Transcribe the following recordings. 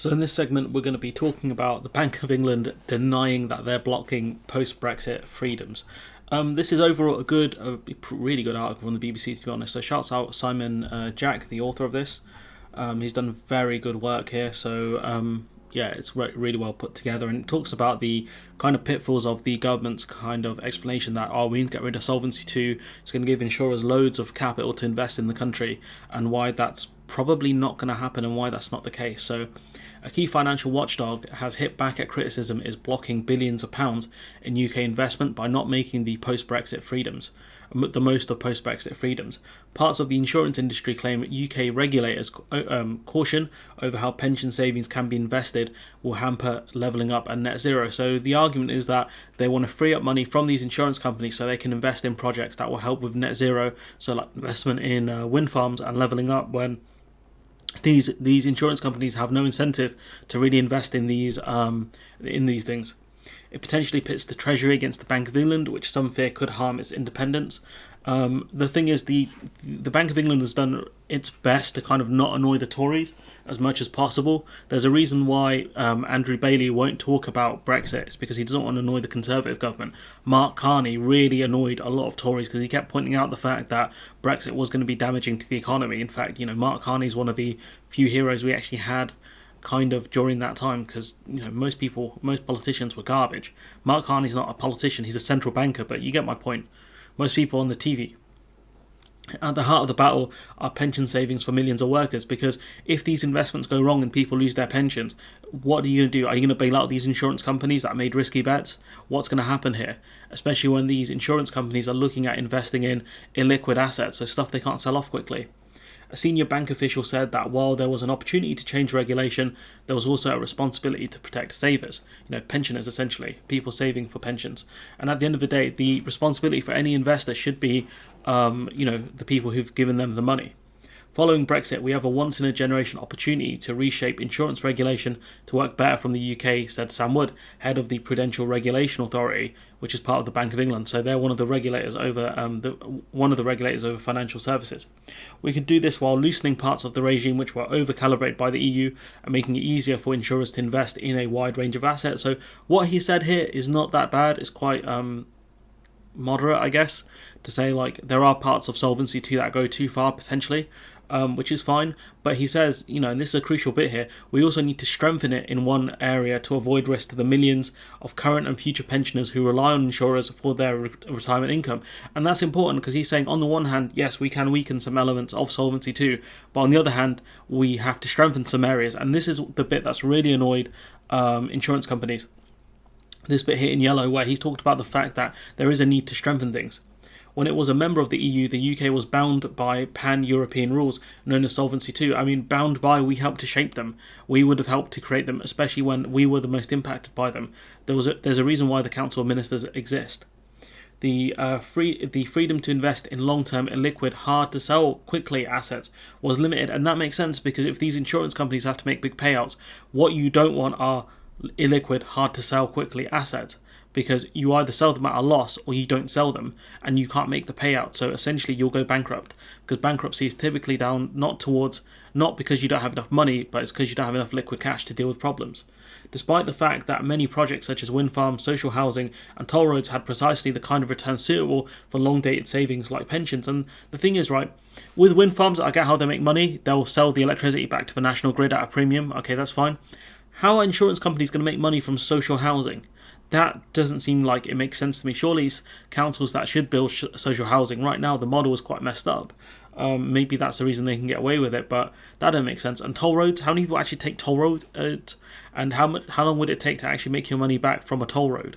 So in this segment, we're going to be talking about the Bank of England denying that they're blocking post-Brexit freedoms. This is overall a really good article from the BBC, to be honest. So shouts out Simon Jack, the author of this. He's done very good work here. So yeah, it's really well put together, and it talks about the kind of pitfalls of the government's kind of explanation that, we need to get rid of Solvency 2, it's going to give insurers loads of capital to invest in the country, and why that's probably not going to happen and why that's not the case. So a key financial watchdog has hit back at criticism is blocking billions of pounds in UK investment by not making the post-Brexit freedoms the most of post-Brexit freedoms. Parts of the insurance industry claim UK regulators' caution over how pension savings can be invested will hamper levelling up and net zero. So the argument is that they want to free up money from these insurance companies so they can invest in projects that will help with net zero, so like investment in wind farms and levelling up, when these insurance companies have no incentive to really invest in these things. It potentially pits the Treasury against the Bank of England, which some fear could harm its independence. The thing is, the Bank of England has done its best to kind of not annoy the Tories as much as possible. There's a reason why Andrew Bailey won't talk about Brexit. It's because he doesn't want to annoy the Conservative government. Mark Carney really annoyed a lot of Tories because he kept pointing out the fact that Brexit was going to be damaging to the economy. In fact, Mark Carney is one of the few heroes we actually had kind of during that time, because most politicians were garbage. Mark Carney's not a politician, he's a central banker, but you get my point. Most people on the TV. At the heart of the battle are pension savings for millions of workers, because if these investments go wrong and people lose their pensions, what are you going to do? Are you going to bail out these insurance companies that made risky bets? What's going to happen here? Especially when these insurance companies are looking at investing in illiquid assets, so stuff they can't sell off quickly. A senior bank official said that while there was an opportunity to change regulation, there was also a responsibility to protect savers, pensioners essentially, people saving for pensions. And at the end of the day, the responsibility for any investor should be, the people who've given them the money. Following Brexit, we have a once-in-a-generation opportunity to reshape insurance regulation to work better from the UK, said Sam Wood, head of the Prudential Regulation Authority, which is part of the Bank of England. So they're one of the regulators over financial services. We can do this while loosening parts of the regime which were over-calibrated by the EU and making it easier for insurers to invest in a wide range of assets. So what he said here is not that bad. It's quite moderate, I guess, to say there are parts of Solvency 2 that go too far potentially, which is fine. But he says, and this is a crucial bit here, we also need to strengthen it in one area to avoid risk to the millions of current and future pensioners who rely on insurers for their retirement income. And that's important because he's saying, on the one hand, yes, we can weaken some elements of Solvency 2, but on the other hand, we have to strengthen some areas. And this is the bit that's really annoyed insurance companies. This bit here in yellow, where he's talked about the fact that there is a need to strengthen things. When it was a member of the EU, the UK was bound by pan-European rules known as Solvency 2. Bound by, we helped to shape them. We would have helped to create them, especially when we were the most impacted by them. There's a reason why the Council of Ministers exist. The freedom to invest in long-term, illiquid, hard-to-sell quickly assets was limited, and that makes sense because if these insurance companies have to make big payouts, what you don't want are illiquid, hard-to-sell quickly assets, because you either sell them at a loss or you don't sell them and you can't make the payout. So essentially you'll go bankrupt, because bankruptcy is typically down not because you don't have enough money, but it's because you don't have enough liquid cash to deal with problems. Despite the fact that many projects such as wind farms, social housing and toll roads had precisely the kind of return suitable for long-dated savings like pensions. And the thing is, right, with wind farms, I get how they make money. They'll sell the electricity back to the national grid at a premium. Okay, that's fine. How are insurance companies going to make money from social housing? That doesn't seem like it makes sense to me. Surely councils that should build social housing, right now the model is quite messed up. Maybe that's the reason they can get away with it, but that doesn't make sense. And toll roads, how many people actually take toll roads? And how long would it take to actually make your money back from a toll road?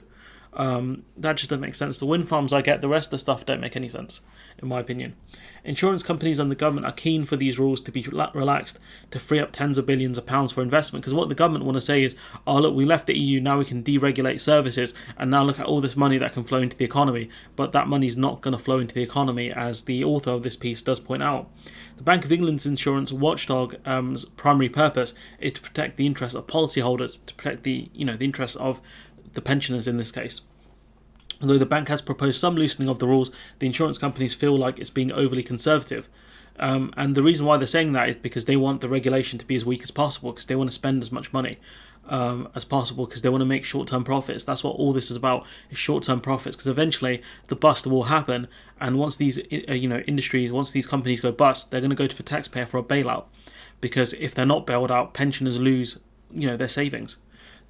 That just doesn't make sense. The wind farms I get, the rest of the stuff don't make any sense, in my opinion. Insurance companies and the government are keen for these rules to be relaxed to free up tens of billions of pounds for investment, because what the government want to say is, oh look, we left the EU, now we can deregulate services, and now look at all this money that can flow into the economy. But that money's not going to flow into the economy, as the author of this piece does point out. The Bank of England's insurance watchdog's primary purpose is to protect the interests of policyholders, to protect the interests of the pensioners in this case. Although the bank has proposed some loosening of the rules, the insurance companies feel like it's being overly conservative. And the reason why they're saying that is because they want the regulation to be as weak as possible, because they want to spend as much money as possible, because they want to make short-term profits. That's what all this is about, is short-term profits, because eventually the bust will happen, and once these industries, once these companies go bust, they're going to go to the taxpayer for a bailout, because if they're not bailed out, pensioners lose their savings.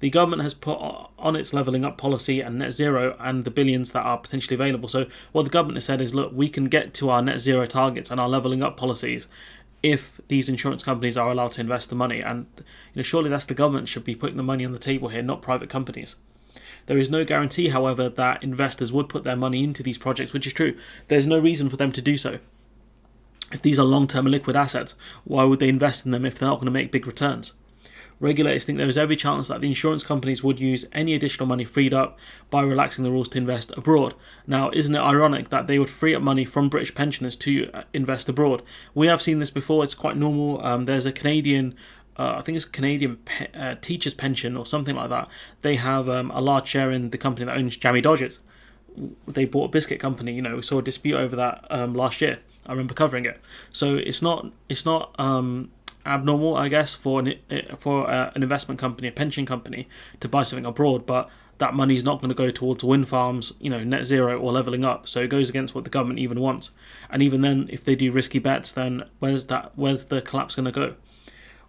The government has put on its levelling up policy and net zero and the billions that are potentially available. So what the government has said is, look, we can get to our net zero targets and our levelling up policies if these insurance companies are allowed to invest the money. And surely that's the government should be putting the money on the table here, not private companies. There is no guarantee, however, that investors would put their money into these projects, which is true. There's no reason for them to do so. If these are long-term liquid assets, why would they invest in them if they're not going to make big returns? Regulators think there is every chance that the insurance companies would use any additional money freed up by relaxing the rules to invest abroad. Now, isn't it ironic that they would free up money from British pensioners to invest abroad? We have seen this before. It's quite normal. There's a Canadian, I think it's a Canadian teacher's pension or something like that. They have a large share in the company that owns Jammy Dodgers. They bought a biscuit company. We saw a dispute over that last year. I remember covering it. So it's not abnormal, I guess, for an investment company, a pension company, to buy something abroad, but that money is not going to go towards wind farms, net zero or levelling up. So it goes against what the government even wants. And even then, if they do risky bets, then where's the collapse going to go?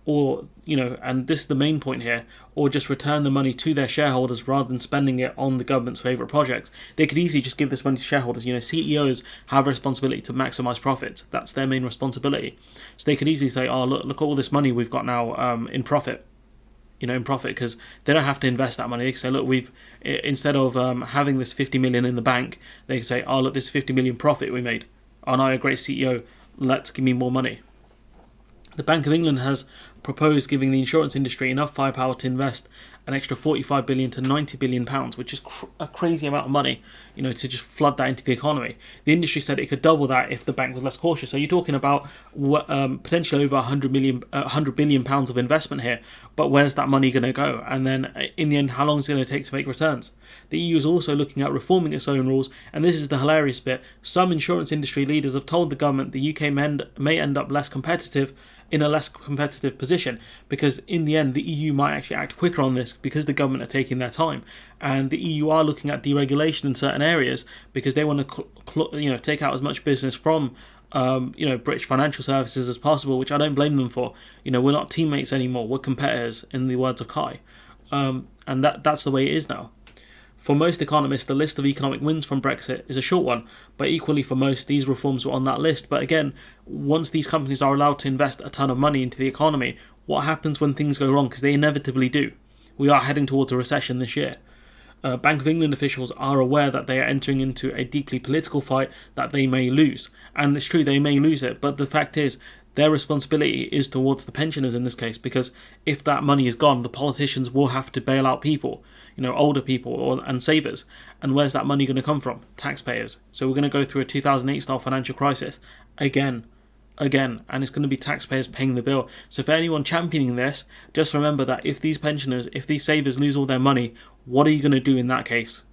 Or, and this is the main point here, or just return the money to their shareholders rather than spending it on the government's favourite projects. They could easily just give this money to shareholders. CEOs have a responsibility to maximise profits. That's their main responsibility. So they could easily say, oh, look at all this money we've got now in profit. Because they don't have to invest that money. They can say, look, instead of having this 50 million in the bank, they can say, oh, look, this 50 million profit we made. Oh, no, a great CEO, let's give me more money. The Bank of England has proposed giving the insurance industry enough firepower to invest an extra 45 billion to 90 billion pounds, which is a crazy amount of money, to just flood that into the economy. The industry said it could double that if the bank was less cautious. So you're talking about potentially over 100 billion pounds of investment here. But where's that money going to go? And then in the end, how long is it going to take to make returns? The EU is also looking at reforming its own rules, and this is the hilarious bit. Some insurance industry leaders have told the government the UK may end up in a less competitive position, because in the end the EU might actually act quicker on this because the government are taking their time, and the EU are looking at deregulation in certain areas because they want to take out as much business from British financial services as possible, which I don't blame them for. We're not teammates anymore, we're competitors, in the words of Kai, and that's the way it is now. For most economists, the list of economic wins from Brexit is a short one, but equally for most, these reforms were on that list. But again, once these companies are allowed to invest a ton of money into the economy, what happens when things go wrong? Because they inevitably do. We are heading towards a recession this year. Bank of England officials are aware that they are entering into a deeply political fight that they may lose. And it's true, they may lose it, but the fact is, their responsibility is towards the pensioners in this case, because if that money is gone, the politicians will have to bail out people, older people and savers. And where's that money going to come from? Taxpayers. So we're going to go through a 2008 style financial crisis again, and it's going to be taxpayers paying the bill. So for anyone championing this, just remember that if these savers lose all their money, what are you going to do in that case?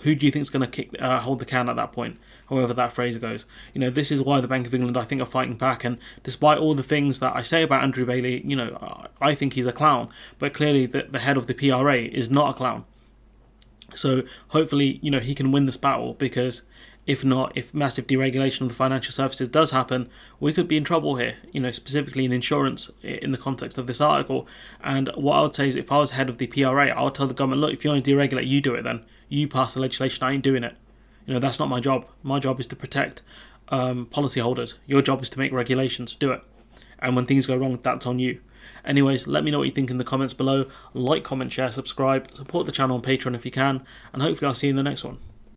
Who do you think is going to hold the can at that point? However that phrase goes. This is why the Bank of England, I think, are fighting back. And despite all the things that I say about Andrew Bailey, I think he's a clown. But clearly the head of the PRA is not a clown. So hopefully, he can win this battle, because if not, if massive deregulation of the financial services does happen, we could be in trouble here, specifically in insurance in the context of this article. And what I would say is, if I was head of the PRA, I would tell the government, look, if you want to deregulate, you do it then. You pass the legislation, I ain't doing it. That's not my job. My job is to protect policyholders. Your job is to make regulations. Do it. And when things go wrong, that's on you. Anyways, let me know what you think in the comments below. Like, comment, share, subscribe. Support the channel on Patreon if you can. And hopefully I'll see you in the next one.